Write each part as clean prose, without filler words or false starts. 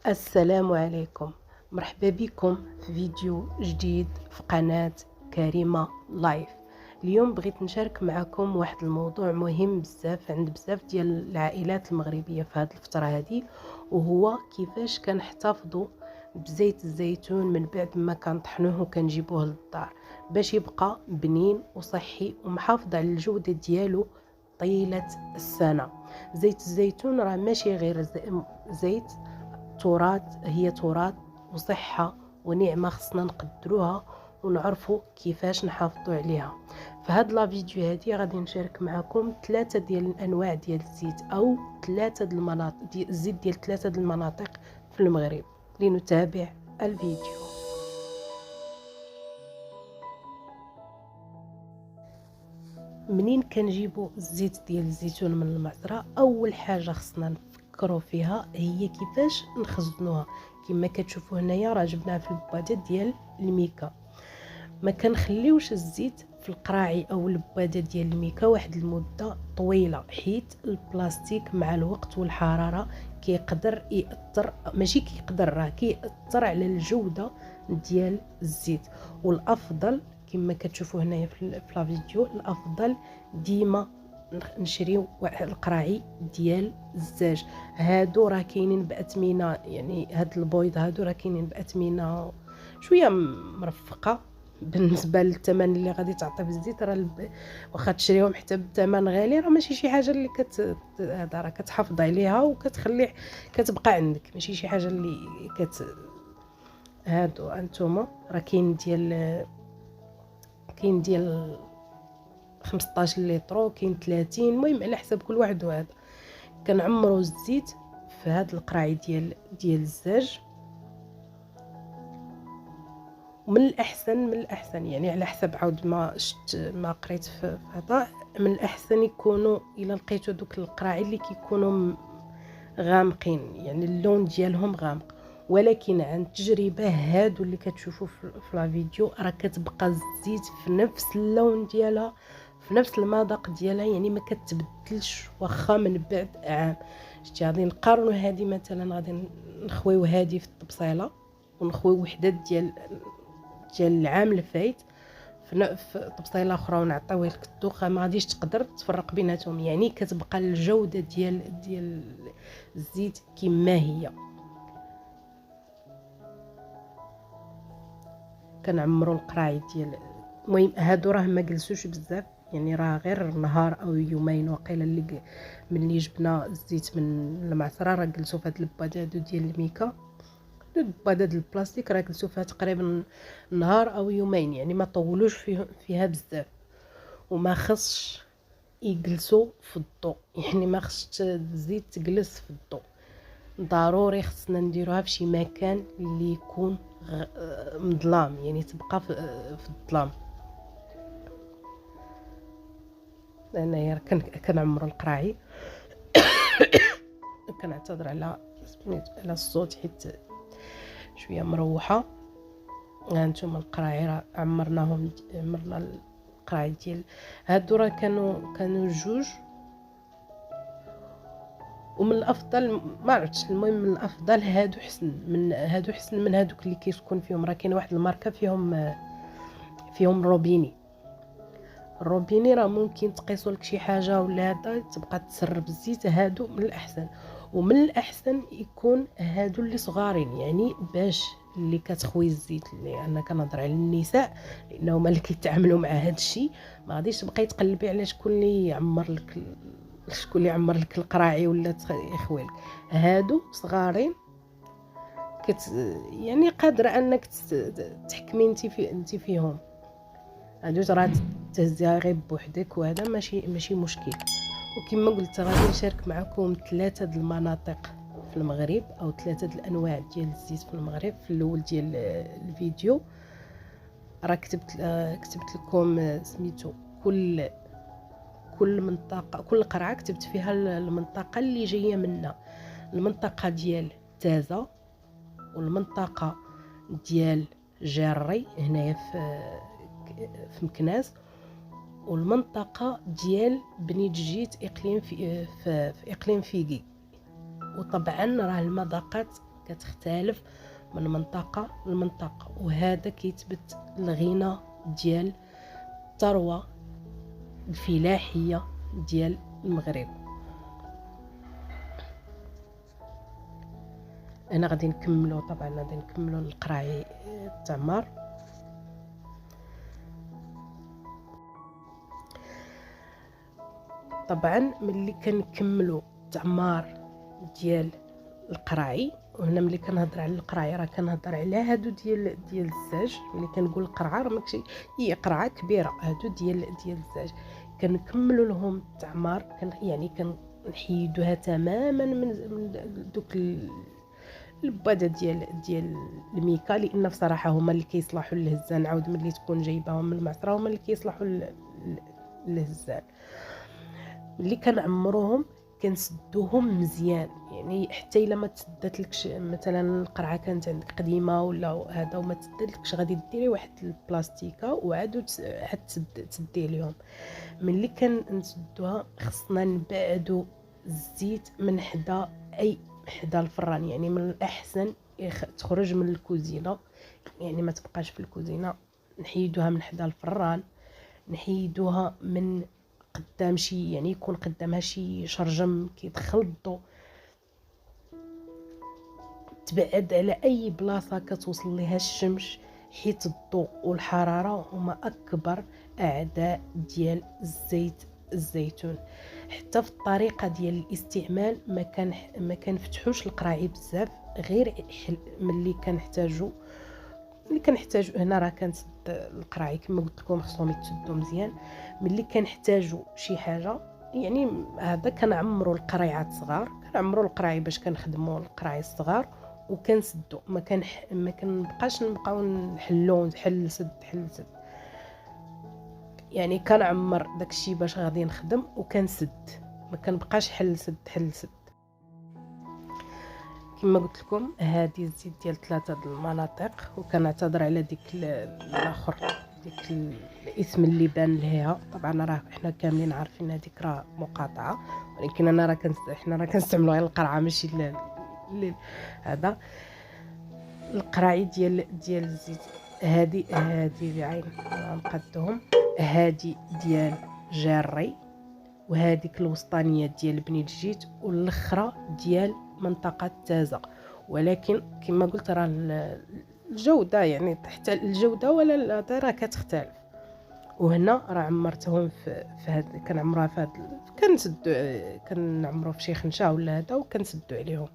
السلام عليكم. مرحبا بكم في فيديو جديد في قناة كريمة لايف. اليوم بغيت نشارك معكم واحد الموضوع مهم بزاف عند بزاف ديال العائلات المغربية في هذه الفترة هذه، وهو كيفاش كنحتفظوا بزيت الزيتون من بعد ما كنطحنوه وكنجيبوه للدار باش يبقى بنين وصحي ومحافظ على الجودة ديالو طيلة السنة. زيت الزيتون راه ماشي غير زيت، هي تراث وصحة ونعمة خصنا نقدروها ونعرفوا كيفاش نحافظوا عليها. في هاد لا فيديو هادي غادي نشارك معكم 3 ديال الانواع ديال الزيت او 3 د المناطق ديال الزيت ديال 3 د المناطق في المغرب. لنتابع الفيديو. منين كنجيبوا الزيت ديال الزيتون من المعصرة، اول حاجه خصنا نفكروا فيها هي كيفاش نخزنوها. كما كتشوفوا هنايا راه جبناها في البوادات ديال الميكا. ما كنخليوش الزيت في القراعي او البواده ديال الميكا واحد المده طويله، حيت البلاستيك مع الوقت والحراره كيقدر ياثر، ماشي كيقدر، راه كياثر على الجوده ديال الزيت. والافضل كما كتشوفوا هنايا في لا فيديو، الافضل ديما نشريو القراعي ديال الزاج. هادو راه كاينين باثمنه، يعني هاد البويض هادو راه كاينين باثمنه شويه مرفقه بالنسبه للثمن اللي غادي تعطي في الزيت. راه واخا تشريهم حتى بثمن غالي، راه ماشي شي حاجه اللي هذا راه كتحافظ عليها وكتخلي كتبقى عندك، ماشي شي حاجه اللي هادو انتما راه كاين ديال 15 لتر وكاين 30، المهم على حسب كل واحد. وهذا كنعمروا الزيت في هاد القراعي ديال الزاج. ومن الاحسن يعني على حسب عاود ما شفت ما قريت في هذا، من الاحسن يكونوا الا لقيتوا دوك القراعي اللي كيكونوا غامقين، يعني اللون ديالهم غامق. ولكن عن تجربه هادو اللي كتشوفوا في لا فيديو راه كتبقى الزيت في نفس اللون ديالها، في نفس المذاق ديالها، يعني ما كتبدلش واخا من بعد عام. شتي غادي نقارنوا هذه مثلا، غادي نخويو هذه في الطبسيله ونخويو وحدات ديال العام الفايت في طبسيله اخرى ونعطيوه لك الدوخه، ما غاديش تقدر تفرق بيناتهم. يعني كتبقى الجوده ديال الزيت كما هي. كنعمروا القراعي ديال، المهم هادو راه ما جلسوش بزاف، يعني راه غير نهار او يومين وقيله اللي ملي جبنا الزيت من المعصره راه جلسوا في هاد البوادات ديال الميكا. البوادات البلاستيك راه جلسوا فيها تقريبا نهار او يومين، يعني ما طولوش فيها بزاف. وما خصش يجلسوا في الضوء، يعني ما خصش الزيت تجلس في الضوء، ضروري خصنا نديروها في شي مكان اللي يكون مظلام، يعني تبقى في الظلام. انايا كنعمر القراعي. كنعتذر على الصوت حيت شويه مروحه. هانتوما القراعي راه عمرنا القراعي ديال هادو راه كانوا جوج. ومن الافضل ما عرفتش، المهم من الافضل هادو حسن من هادوك اللي كيكون فيهم، راه كاين واحد الماركه فيهم الروبيني راه ممكن تقيسوا لك شي حاجه ولا هذا تبقى تسرب الزيت. هادو من الاحسن، ومن الاحسن يكون هادو اللي صغارين، يعني باش اللي كتخوي الزيت، اللي انا كنهضر على النساء لانه هما اللي كيتعاملوا مع هذا الشيء. ما غاديش تبقاي تقلبي على شكون اللي يعمر لك القراعي ولا يخوي لك. هادو صغارين يعني قادره انك تحكمي انت فيهم. هادو راه تهزيها غير بوحدك، وهذا ماشي مشكل. وكما قلت غادي نشارك معكم 3 د المناطق في المغرب او 3 د الانواع ديال الزيت في المغرب. في الاول ديال الفيديو راه كتبت لكم سميتو كل منطقه، كل قرعه كتبت فيها المنطقه اللي جايه منها. المنطقه ديال تازه، والمنطقه ديال جاري هنايا في مكناس، والمنطقه ديال بنيت جيت اقليم في اقليم فيقي. وطبعا راه المذاقات كتختلف من منطقه لمنطقه، وهذا كيثبت الغنى ديال الثروه الفلاحيه ديال المغرب. انا غادي نكملوا، طبعا غادي نكملوا القراعي التعمار. طبعا ملي كنكملوا التعمار ديال القراعي، وهنا ملي كنهضر على القراعي راه كنهضر على هادو ديال الزاج. ملي كنقول القرعه راه ماكشي هي قرعه كبيره، هادو ديال الزاج كنكملوا لهم التعمار. يعني كنحيدوها تماما من دوك الباده ديال الميكا، لان بصراحه هما اللي كيصلحوا للهزان. عاود ملي تكون جايباهم من المعصره هما اللي كيصلحوا للهزان. ملي كنعمروهم كنسدوهم مزيان، يعني حتى الا ما تسداتلكش مثلا القرعه كانت عندك قديمه ولا هذا وما تسداتلكش، غادي ديري واحد البلاستيكه وعاد تسدي لهم. ملي كنسدوها خصنا نبعدوا الزيت من حدا حدا الفران، يعني من الاحسن تخرج من الكوزينه، يعني ما تبقاش في الكوزينه. نحيدوها من حدا الفران، نحيدوها من قدام شي، يعني يكون قدامها شي شرجم كيدخل الضوء. تبعد على اي بلاصه كتوصل ليها الشمس، حيت الضوء والحراره هما اكبر اعداء ديال الزيتون. حتى في الطريقه ديال الاستعمال ما كنفتحوش القراعي بزاف، غير ملي كنحتاجو هنا. راه كنسد القراعي كما قلت لكم خصهم يتسدوا مزيان. ملي كنحتاجو شي حاجه، يعني هذا كنعمروا القريعات صغار، كنعمروا القراعي باش كنخدموا القراعي الصغار وكنسدوا. ما كنبقاش نبقاو حل سد. يعني كنعمر داكشي باش غادي نخدم وكنسد، ما كنبقاش حل سد. كما قلت لكم هذه الزيت ديال 3 المناطق، وكنعتذر على ديك الاخر ديك الاسم اللي بان ليها. طبعا راه حنا كاملين عارفين هذيك راه مقاطعه، ولكن احنا راه كنستعملوا غير القرعه ماشي هذا القراعي ديال الزيت. هذه عين غنقادهم، هذه ديال جاري، وهذيك الوسطانيه ديال بني الجيت، والاخرى ديال منطقه تازه. ولكن كما قلت راه الجوده، يعني حتى الجوده ولا راه كتختلف. وهنا راه عمرتهم في هذا، كنعمروها في هذا، كنعمرو في شي خنشه ولا هذا وكنسدوا عليهم.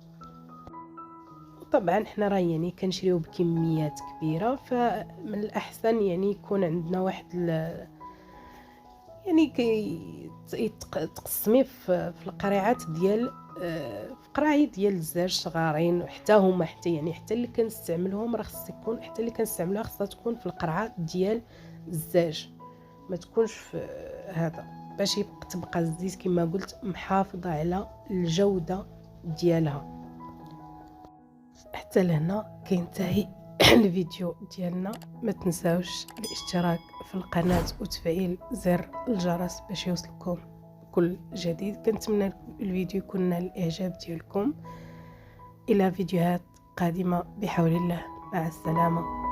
طبعا حنا راه يعني كنشريو بكميات كبيره، فمن الاحسن يعني يكون عندنا واحد يعني تقسمي في القريعات ديال قراعي ديال الزاج صغارين. وحتى هما حتى اللي كنستعملهم راه خص يكون، حتى اللي كنستعملوها خصها تكون في القرعه ديال الزاج، ما تكونش في هذا، باش تبقى الزيت كما قلت محافظه على الجوده ديالها. حتى لهنا كينتهي الفيديو ديالنا. ما تنساوش الاشتراك في القناة وتفعيل زر الجرس باش يوصلكم كل جديد. كنتمنى الفيديو يكون نال الاعجاب ديالكم. الى فيديوهات قادمة بحول الله، مع السلامة.